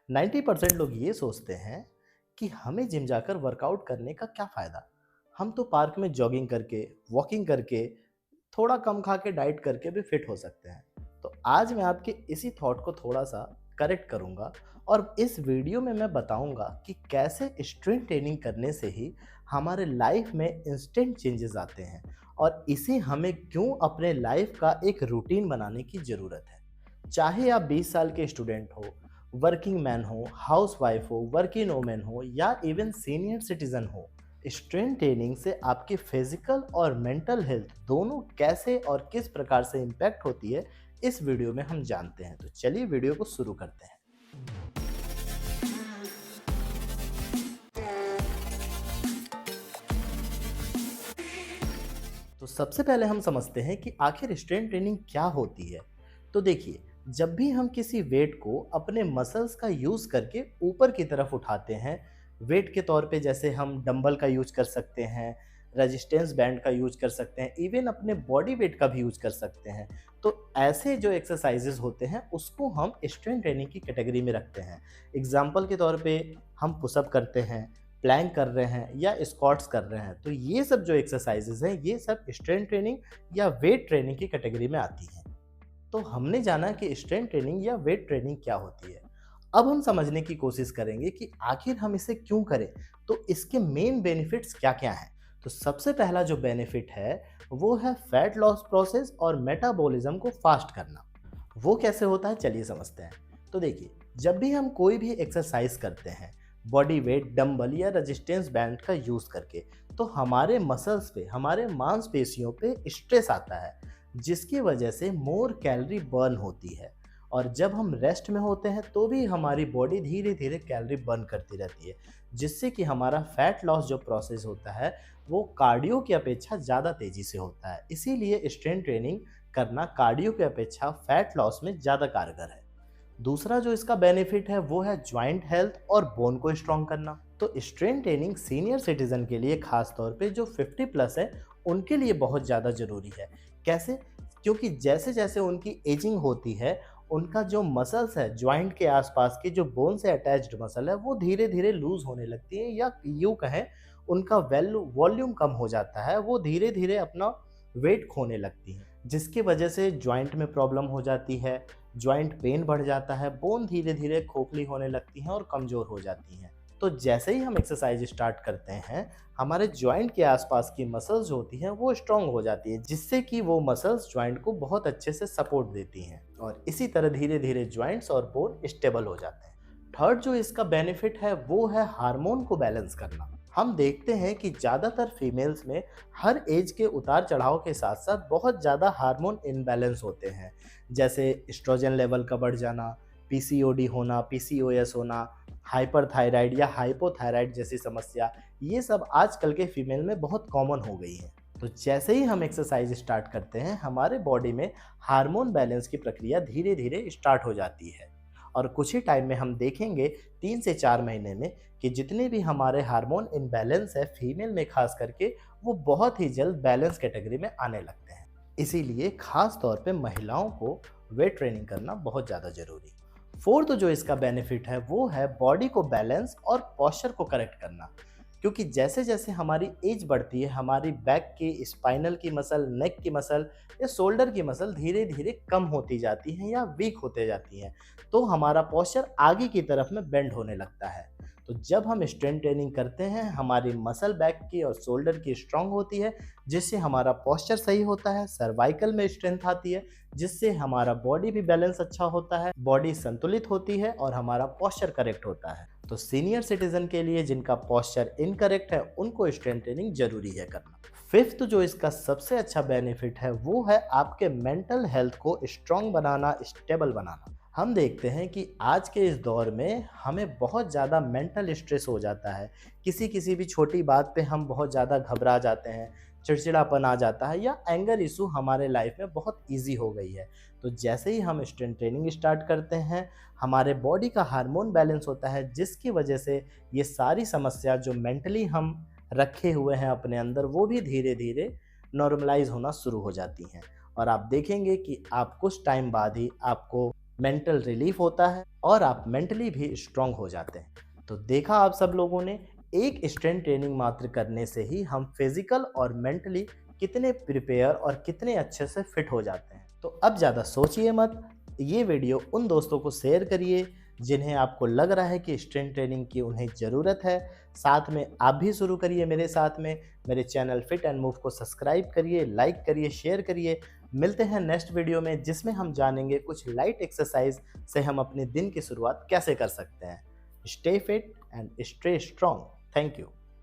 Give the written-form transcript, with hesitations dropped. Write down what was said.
90% लोग ये सोचते हैं कि हमें जिम जाकर वर्कआउट करने का क्या फ़ायदा। हम तो पार्क में जॉगिंग करके, वॉकिंग करके, थोड़ा कम खा के डाइट करके भी फिट हो सकते हैं। तो आज मैं आपके इसी थॉट को थोड़ा सा करेक्ट करूंगा और इस वीडियो में मैं बताऊंगा कि कैसे स्ट्रेंथ ट्रेनिंग करने से ही हमारे लाइफ में इंस्टेंट चेंजेस आते हैं और इसे हमें क्यों अपने लाइफ का एक रूटीन बनाने की ज़रूरत है। चाहे आप 20 साल के स्टूडेंट हो, वर्किंग मैन हो, हाउसवाइफ हो, वर्किंग वोमेन हो या इवन सीनियर सिटीजन हो, स्ट्रेंथ ट्रेनिंग से आपकी फिजिकल और मेंटल हेल्थ दोनों कैसे और किस प्रकार से इम्पैक्ट होती है, इस वीडियो में हम जानते हैं। तो चलिए वीडियो को शुरू करते हैं। तो सबसे पहले हम समझते हैं कि आखिर स्ट्रेंथ ट्रेनिंग क्या होती है। तो देखिए, जब भी हम किसी वेट को अपने मसल्स का यूज़ करके ऊपर की तरफ उठाते हैं, वेट के तौर पे जैसे हम डंबल का यूज कर सकते हैं, रेजिस्टेंस बैंड का यूज कर सकते हैं, इवन अपने बॉडी वेट का भी यूज कर सकते हैं। तो ऐसे जो एक्सरसाइजेज होते हैं उसको हम स्ट्रेंथ ट्रेनिंग की कैटेगरी में रखते हैं। एग्जाम्पल के तौर पे हम पुशअप करते हैं, प्लैंक कर रहे हैं या स्क्वाट्स कर रहे हैं, तो ये सब जो एक्सरसाइजेज हैं ये सब स्ट्रेंथ ट्रेनिंग या वेट ट्रेनिंग की कैटेगरी में आती हैं। तो हमने जाना कि स्ट्रेंथ ट्रेनिंग या वेट ट्रेनिंग क्या होती है। अब हम समझने की कोशिश करेंगे कि आखिर हम इसे क्यों करें, तो इसके मेन बेनिफिट्स क्या क्या हैं। तो सबसे पहला जो बेनिफिट है वो है फैट लॉस प्रोसेस और मेटाबॉलिज्म को फास्ट करना। वो कैसे होता है, चलिए समझते हैं। तो देखिए, जब भी हम कोई भी एक्सरसाइज करते हैं बॉडी वेट, डंबल या रेजिस्टेंस बैंड का यूज़ करके, तो हमारे मसल्स पे, हमारे मांसपेशियों पे स्ट्रेस आता है, जिसकी वजह से मोर कैलोरी बर्न होती है। और जब हम रेस्ट में होते हैं तो भी हमारी बॉडी धीरे धीरे कैलोरी बर्न करती रहती है, जिससे कि हमारा फैट लॉस जो प्रोसेस होता है वो कार्डियो की अपेक्षा ज़्यादा तेज़ी से होता है। इसीलिए स्ट्रेंथ ट्रेनिंग करना कार्डियो की अपेक्षा फैट लॉस में ज़्यादा कारगर है। दूसरा जो इसका बेनिफिट है वो है जॉइंट हेल्थ और बोन को स्ट्रॉन्ग करना। तो स्ट्रेंथ ट्रेनिंग सीनियर सिटीजन के लिए, खास तौर पे जो 50 प्लस है, उनके लिए बहुत ज़्यादा ज़रूरी है। कैसे? क्योंकि जैसे जैसे उनकी एजिंग होती है, उनका जो मसल्स है जॉइंट के आसपास के, जो बोन से अटैच्ड मसल है, वो धीरे धीरे लूज होने लगती है, या यूँ कहें उनका वॉल्यूम कम हो जाता है, वो धीरे धीरे अपना वेट खोने लगती हैं, जिसकी वजह से जॉइंट में प्रॉब्लम हो जाती है, जॉइंट पेन बढ़ जाता है, बोन धीरे धीरे खोखली होने लगती हैं और कमज़ोर हो जाती हैं। तो जैसे ही हम एक्सरसाइज स्टार्ट करते हैं, हमारे जॉइंट के आसपास की मसल्स जो होती हैं वो स्ट्रांग हो जाती है, जिससे कि वो मसल्स जॉइंट को बहुत अच्छे से सपोर्ट देती हैं और इसी तरह धीरे धीरे जॉइंट्स और बोन स्टेबल हो जाते हैं। थर्ड जो इसका बेनिफिट है वो है हार्मोन को बैलेंस करना। हम देखते हैं कि ज़्यादातर फीमेल्स में हर एज के उतार चढ़ाव के साथ साथ बहुत ज़्यादा हार्मोन इनबैलेंस होते हैं, जैसे एस्ट्रोजन लेवल का बढ़ जाना, पीसीओडी होना, पीसीओएस होना, हाइपरथायराइड या हाइपोथायराइड जैसी समस्या, ये सब आजकल के फीमेल में बहुत कॉमन हो गई है। तो जैसे ही हम एक्सरसाइज स्टार्ट करते हैं, हमारे बॉडी में हार्मोन बैलेंस की प्रक्रिया धीरे धीरे स्टार्ट हो जाती है और कुछ ही टाइम में हम देखेंगे, 3 से 4 महीने में, कि जितने भी हमारे हार्मोन इनबैलेंस है फीमेल में खास करके, वो बहुत ही जल्द बैलेंस कैटेगरी में आने लगते हैं। इसीलिए खास तौर पे महिलाओं को वेट ट्रेनिंग करना बहुत ज़्यादा ज़रूरी है। फोर्थ जो इसका बेनिफिट है वो है बॉडी को बैलेंस और पोस्चर को करेक्ट करना। क्योंकि जैसे जैसे हमारी एज बढ़ती है, हमारी बैक की, स्पाइनल की मसल, नेक की मसल या शोल्डर की मसल धीरे धीरे कम होती जाती हैं या वीक होते जाती हैं, तो हमारा पोस्चर आगे की तरफ में बेंड होने लगता है। तो जब हम स्ट्रेंथ ट्रेनिंग करते हैं, हमारी मसल बैक की और शोल्डर की स्ट्रांग होती है, जिससे हमारा पोस्चर सही होता है, सर्वाइकल में स्ट्रेंथ आती है, जिससे हमारा बॉडी भी बैलेंस अच्छा होता है, बॉडी संतुलित होती है और हमारा पोस्चर करेक्ट होता है। तो सीनियर सिटीजन के लिए जिनका पोस्चर इनकरेक्ट है, उनको स्ट्रेंथ ट्रेनिंग जरूरी है करना। फिफ्थ जो इसका सबसे अच्छा बेनिफिट है वो है आपके मेंटल हेल्थ को स्ट्रांग बनाना, स्टेबल बनाना। हम देखते हैं कि आज के इस दौर में हमें बहुत ज़्यादा मेंटल स्ट्रेस हो जाता है। किसी किसी भी छोटी बात पे हम बहुत ज़्यादा घबरा जाते हैं, चिड़चिड़ापन आ जाता है या एंगर इशू हमारे लाइफ में बहुत ईजी हो गई है। तो जैसे ही हम स्ट्रेंथ ट्रेनिंग स्टार्ट करते हैं, हमारे बॉडी का हार्मोन बैलेंस होता है, जिसकी वजह से ये सारी समस्या जो मेंटली हम रखे हुए हैं अपने अंदर, वो भी धीरे धीरे नॉर्मलाइज होना शुरू हो जाती हैं। और आप देखेंगे कि आप कुछ टाइम बाद ही आपको मेंटल रिलीफ होता है और आप मेंटली भी स्ट्रांग हो जाते हैं। तो देखा आप सब लोगों ने, एक स्ट्रेंथ ट्रेनिंग मात्र करने से ही हम फिजिकल और मेंटली कितने प्रिपेयर और कितने अच्छे से फिट हो जाते हैं। तो अब ज़्यादा सोचिए मत, ये वीडियो उन दोस्तों को शेयर करिए जिन्हें आपको लग रहा है कि स्ट्रेंथ ट्रेनिंग की उन्हें ज़रूरत है। साथ में आप भी शुरू करिए मेरे साथ में, मेरे चैनल फिट एंड मूव को सब्सक्राइब करिए, लाइक करिए, शेयर करिए। मिलते हैं नेक्स्ट वीडियो में जिसमें हम जानेंगे कुछ लाइट एक्सरसाइज से हम अपने दिन की शुरुआत कैसे कर सकते हैं। Stay fit and stay strong. Thank you.